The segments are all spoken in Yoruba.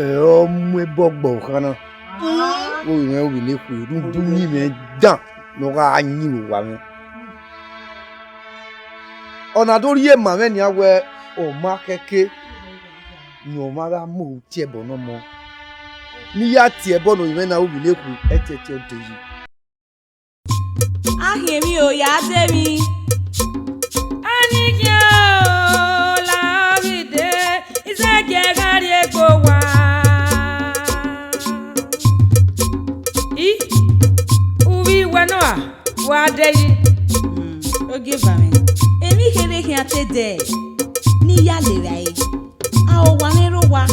Mwe bogbo kana. O yen o bi le ku du ni me dan no ga yin wa me. Ona do ri e ma me ni awe o ma keke. Ni o ma ga mo ti e bo no mo. Ni ya ti e bo no yen na o bi le ku e tete o deyi. Ahemi o ya de mi. Anigyo la vide ise je gari egbo wa. Ubi wanoa wa deyi. O give me. Emi kere hin atede. Ni ya le rai. A o wa ni ro wa.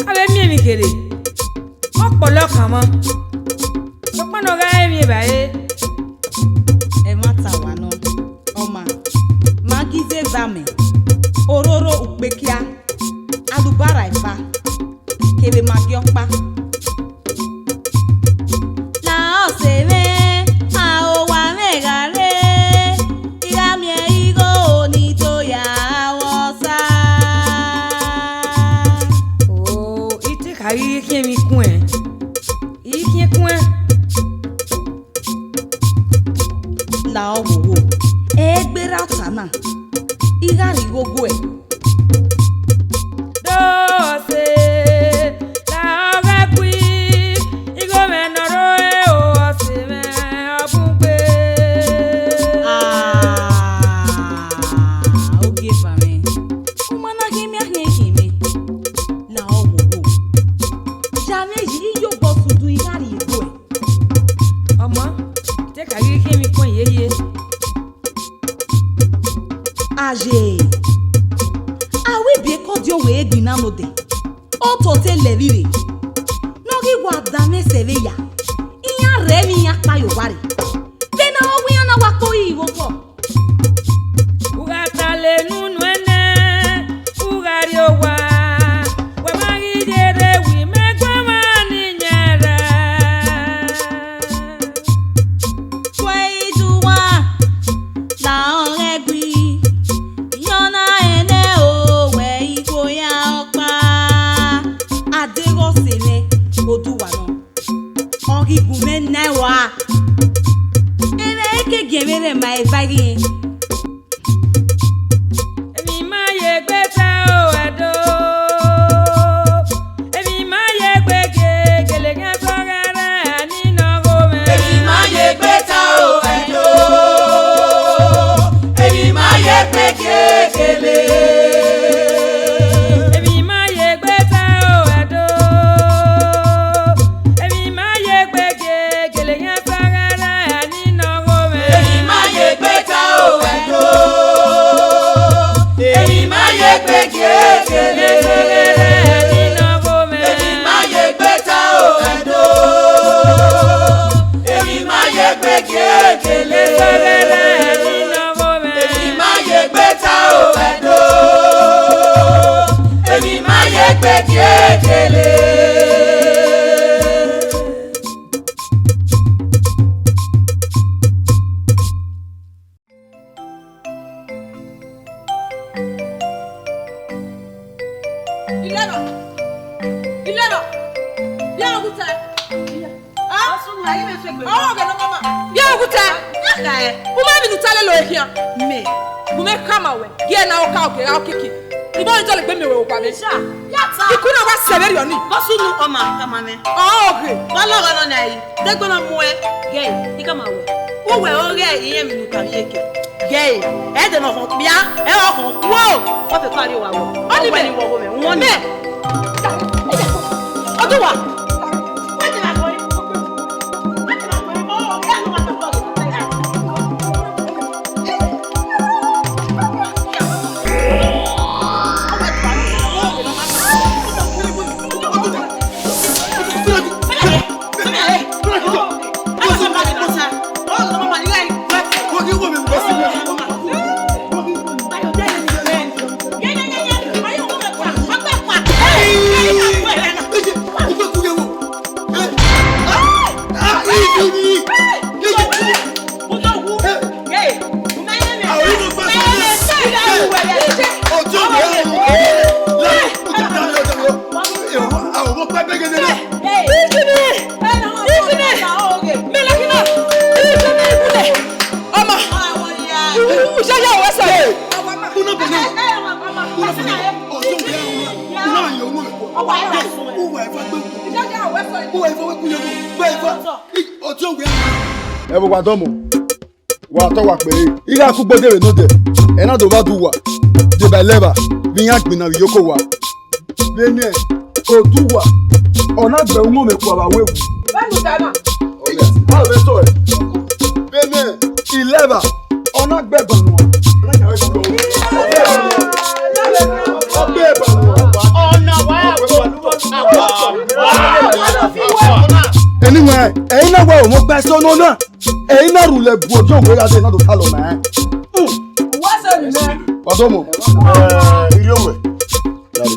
Abe mi kere. Opolo kan mo. Opolo ga emi bae. Ematawana Oma Magize Vame Ororo Ukbekia Alubara Ifa Kebe Magiokpa La Oseme Aowa Megare Igamie Igo Onito ya Wosa Oh, ite kari kemi kwen Iki kwen La owo egbera otana igari gogo e do se la ogagui igo menoro e o se me obugbe oge fame umana gemi ahegemi la owo jameji iyo bosu du igari go e omo te kari kemi kon yeye Aje awe bi kodio we gbina no de o to te levire no gi gwa da me seve ya iya re mi ya pa yo ware de na o wi na wa ko iwo ko ugata le nunu ene ugari owa we magi de wi me gwa mani nyere kwai duwa la on egbi Igume newa ene eke gemere mai vagi emi ma ye gbeta o edo emi ma ye gbege gele gan sogere ni no go me emi ma ye gbeta o edo emi ma ye gbege gele Everyone domo. Wa to wa pe. Ira ku gbode re no de. E na do ba du wa. De ba leba. Bi yan gbin na yoko wa. Beni e ko du wa. Ona gbe mo me ku aba wewu. Bẹ́ẹ̀ni dáná. How be so e? Beni e leba. Ona gbe ban wa. Anyway, ẹ̀yin náà wọ mo gba so no na. Ẹ̀yin náà rule bu ojo we ga de na do kalo ma. Wá so ni na. Padomo. Iri onwe. Dari.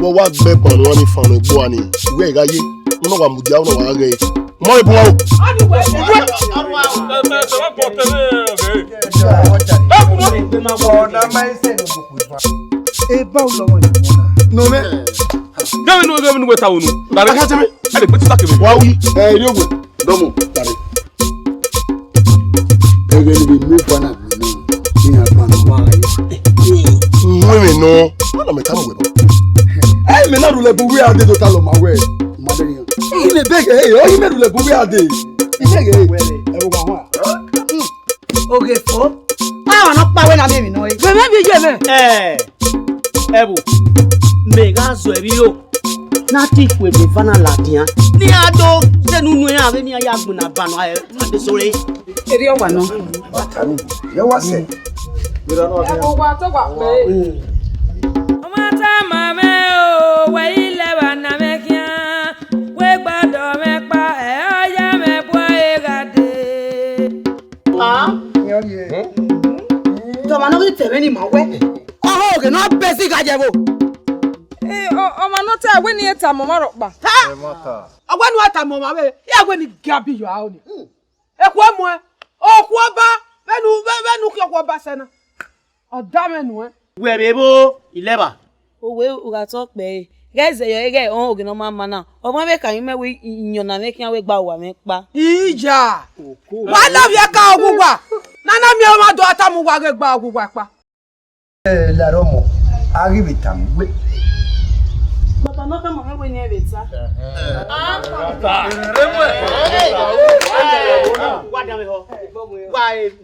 Mo wa gbe pon won ni fanu gbo ani. Iwe iraye. Mo no wa mu dia no wa re. Mo ibu wa o. Ani we. Eba o lo won ni mo na. No me. Gẹ́mi wẹ́ta ònù. Dàrí ká jẹ́ mi. Ẹ lè pẹ́ títà kébé. Wa wi. Iri ogwe. Domo. Dari. Ege ni bi mi pa na bi no. Ni agba na wa aye. Mwe no. Ana me tamu webo. Hey, me na rule bu we ade do kalo ma we. Ma de yan. Ile bege hey, o yi me rule bu we ade. Bege hey. E wo wa wa. Oge fo. Ah, no pa we na me no. We me bi je me. Ebu. Mega zo ebiro. Na ti kwe be fana ladian. Ni ado denunu ya be ni aya gbona banu aye ade sore. Eri owa no. Batanu. Ye wa se. Owa to gba pe. Omata mame o, we ile ba na me kian. We gbado me pa e oya me bo e gade. Ah? To ma no ki tebe ni ma we. Oh, ke no be si gaje bo. Ọmọ náà tẹ́ ẹ̀wé ni ẹ̀ta mọ̀mọ́ rọ̀ pa. Ọgbẹ́ ni ẹ̀ta mọ̀mọ́ abẹ́ yẹ́ ẹ̀wé ni gàbí yọ̀ àwọn ni. Ẹ̀kú ẹ̀mú ẹ̀ òkú ọba bẹ́ẹ̀nu kí ọkọ̀ ọba sẹ́nà. Ọ̀dá mẹ́nu ẹ̀. Wẹ̀rẹ̀ bó ilẹ̀bà. Owe ugato pe guys ege on ogino mama na o ma be kan me we nyona me kian we gba wa me pa Ìjà. Wa na bi ka ogugwa. Nana mi o ma do atamu wa ge gba ogugwa pa. La romo. Arrive tamwe. Papa no kama me we ni ebeta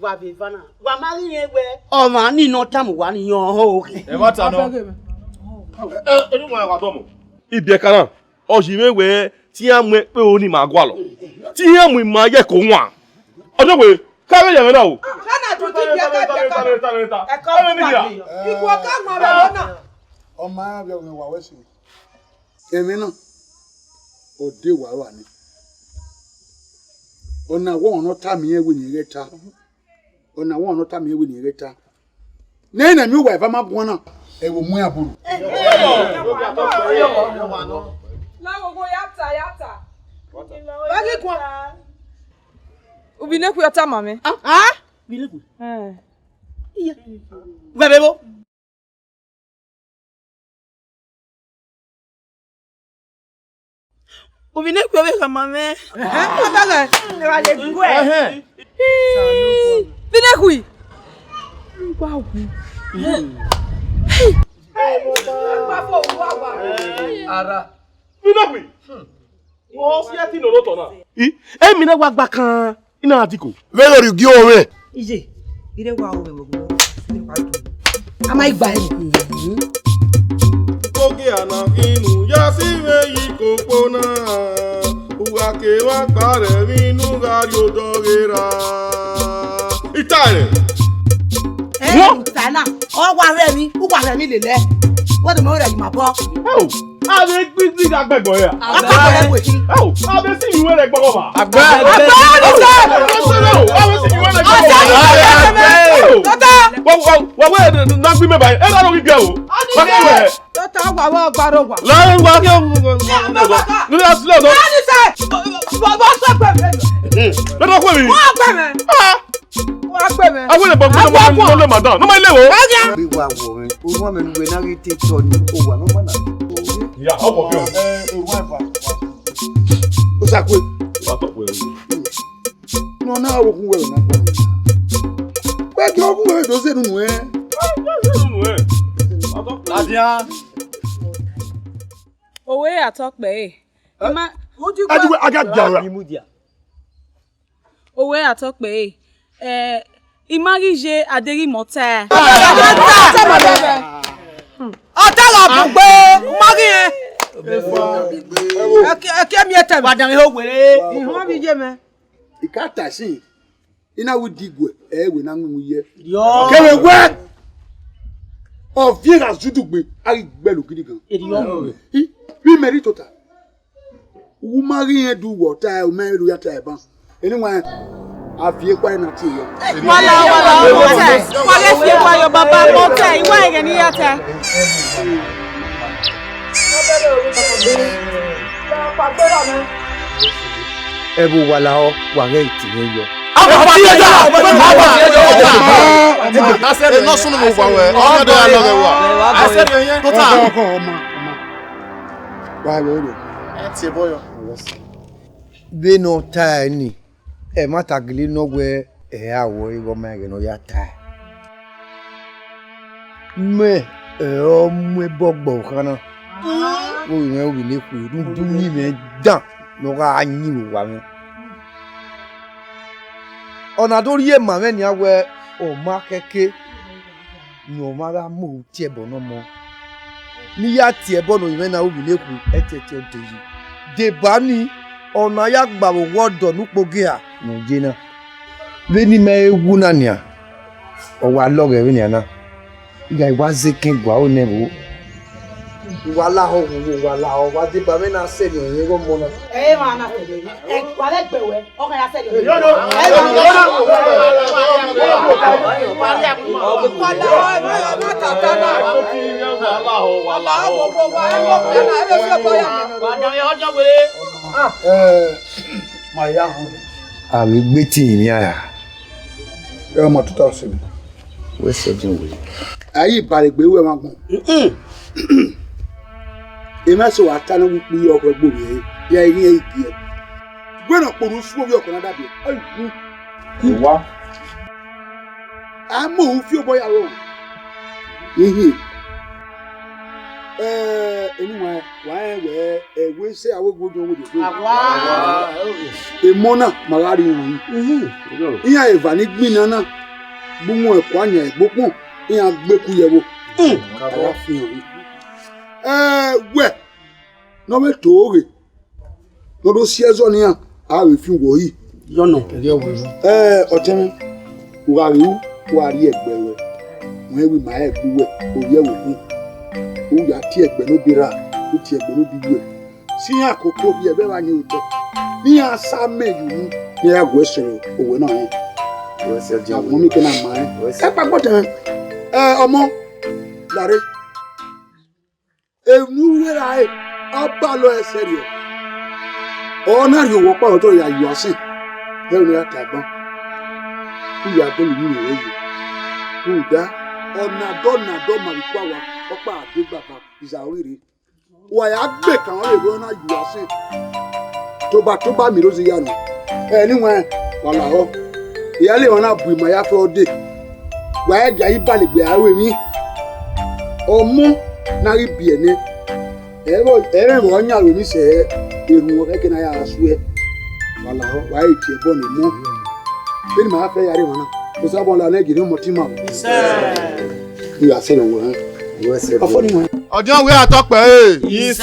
Wa be fana. Wa mari yen gbe. O ma ni no tamu wa ni yan ho oke. Ẹ má ta náà. Ẹni wọn ẹ̀wà tọ́mù. Ibi ẹ̀ka náà, ọ̀sìn ìwé tí a mú pé o ní màá gbọ́ àlọ́. Tí a mú ìmọ̀ ayé kò wọ́n. Ọjọ́ pé káwé yẹn náà o. Kana to ti bi aka bi aka. E ka mi ya. Iku aka mo be lona. O ma be wa wesi. Èmi náà. O de wa ni. Ona wo no ta mi ewe ni reta. Ona wo no ta mi ewe ni reta. Na mi wa ba ma bo na. E wo mu aburu. Na go yata. Wagi kwa. Ubi ne ku yata mame. Ah? Bileku. Iya. Wẹ̀rẹ̀ bó. Obi ne ku be kama me. Abale. E wa le gwe. Binekui. Wow. Ara. Binekui. Wọ́n sí ẹtí lọ́rọ́ tọ̀ náà. Èmi náà wá gbà kan iná àdìkò. Where you go away? Ije. Ire wa o me mo. Ama igba e. Oge anakinu ya siwe yikopona. Uwake wa kare minu gario dogera. Itare. Tana. O wa re mi lele. What the more you ma bo. Oh, ade gbigbi agbegbo ya. Akọ we ki. Oh, ade si iwe le gbogbo ba. Agbe. Ade si iwe le gbogbo. Wa na gbi me bai. E la ro gbe o. Wa ki we. Tata wa gbaro wa. La wa ki o. Ni asile do. Ani se. Bo so pe me. Le do ko mi. Wa pe me. Ah. Wa pe me. Awo le gbogbo no le madan. No ma ile wo. Bi wa wo mi. O mo me nu we na ri te to ni. O wa no ma na. Ya, opo ki o. O wa fa. O sa ko. Wa to pe. No na wo kun we na gbo. Pe ki o kun we do se nu e. Ladian. Owe atokpe. Adiwe aga jara. Owe atokpe. Imarije aderi mota. Otala bugbe, mari e. Akemi ete badan e ogwere. Ihon bi je me. Ikata si. Ina wu digwe we na nwu ye. Yo. Kewe we. O viera zudugbe ari gbelu gidi gan. Bi meri total. Wu mari en du water o me ru yata e ban. Anyway, afie kwa na ti yo. Wala mota. Wale fie kwa yo baba mota. Iwa ege ni yata. Ebu wala o wa ge ti yo. No sunu mo wa we. O do ya lo ge wa. I said yen. Total. Wa wo. Ti boyo. Be no tie ni. E mata gili no gwe awo iwo ma ge no ya tie. Me o mwe bogbo kana. O yen o bi le ku du ni me dan no ga anyi wa me. Ona do rie ma me ni awe o ma keke ni o ma ga mu ti e bo no mo. Ni ya ti e bo no yen na o bi le ku etete o deyi. De bani ona ya gba wo wodo nupoge a no jena. Be ni me ewu na ni a. O wa loge we ni ana. Iga iwa zekin gwa o ne bo. Wala ho wa de ba me na se ni o yen go mo na. Ma na se de. Wa le gbewe, o kan ya se de. Abi gbe ti ni aya. E mo 2000. We se jin we. Ayi bare gbe we ma gun. E ma so atana wu pu yo ko gbo ya iri igi e. Gbe na poru su obi okona dabi. Ayi. Wa. Amu fi obo ya ro. Anyway, why we say I will go do with you. A mona, Magari. Iya Evani Minana, Bumo, Quanya, Boko, Iya Beku Yabo. Where? No me told no those years on here. I will feel go he. You know. Otem, who are you? Who are you? When we might have been with you. O ya ti egbe no bira o ti egbe no biwe si akoko bi ebe wa ni ute ni asa meju ni agwe sere owe na yin o se je mo mi kana ma e pa gbotan omo lare enu wera e oba lo eseri o na ri owo pa to ya yu asin e o ni ata gbon u ya do mi ni eyi u da ona do ma ri kwa wa opa ade baba izawiri wa ya gbe kan le ro na yu asin to ba mi ro si yanu niwon wala ho iya le won na bu imo ya fe ode wa ya ja ibale gbe awe mi omo na ri bi ene wo nya lo mi se eru wo keke na ya asu e wala ho wa e ti e bo ni mo bi ma fe yare wona o sa bon la le gire mo ti ma you are saying one. Ọjọ́ ìwé àtọ́pẹ́. Yes.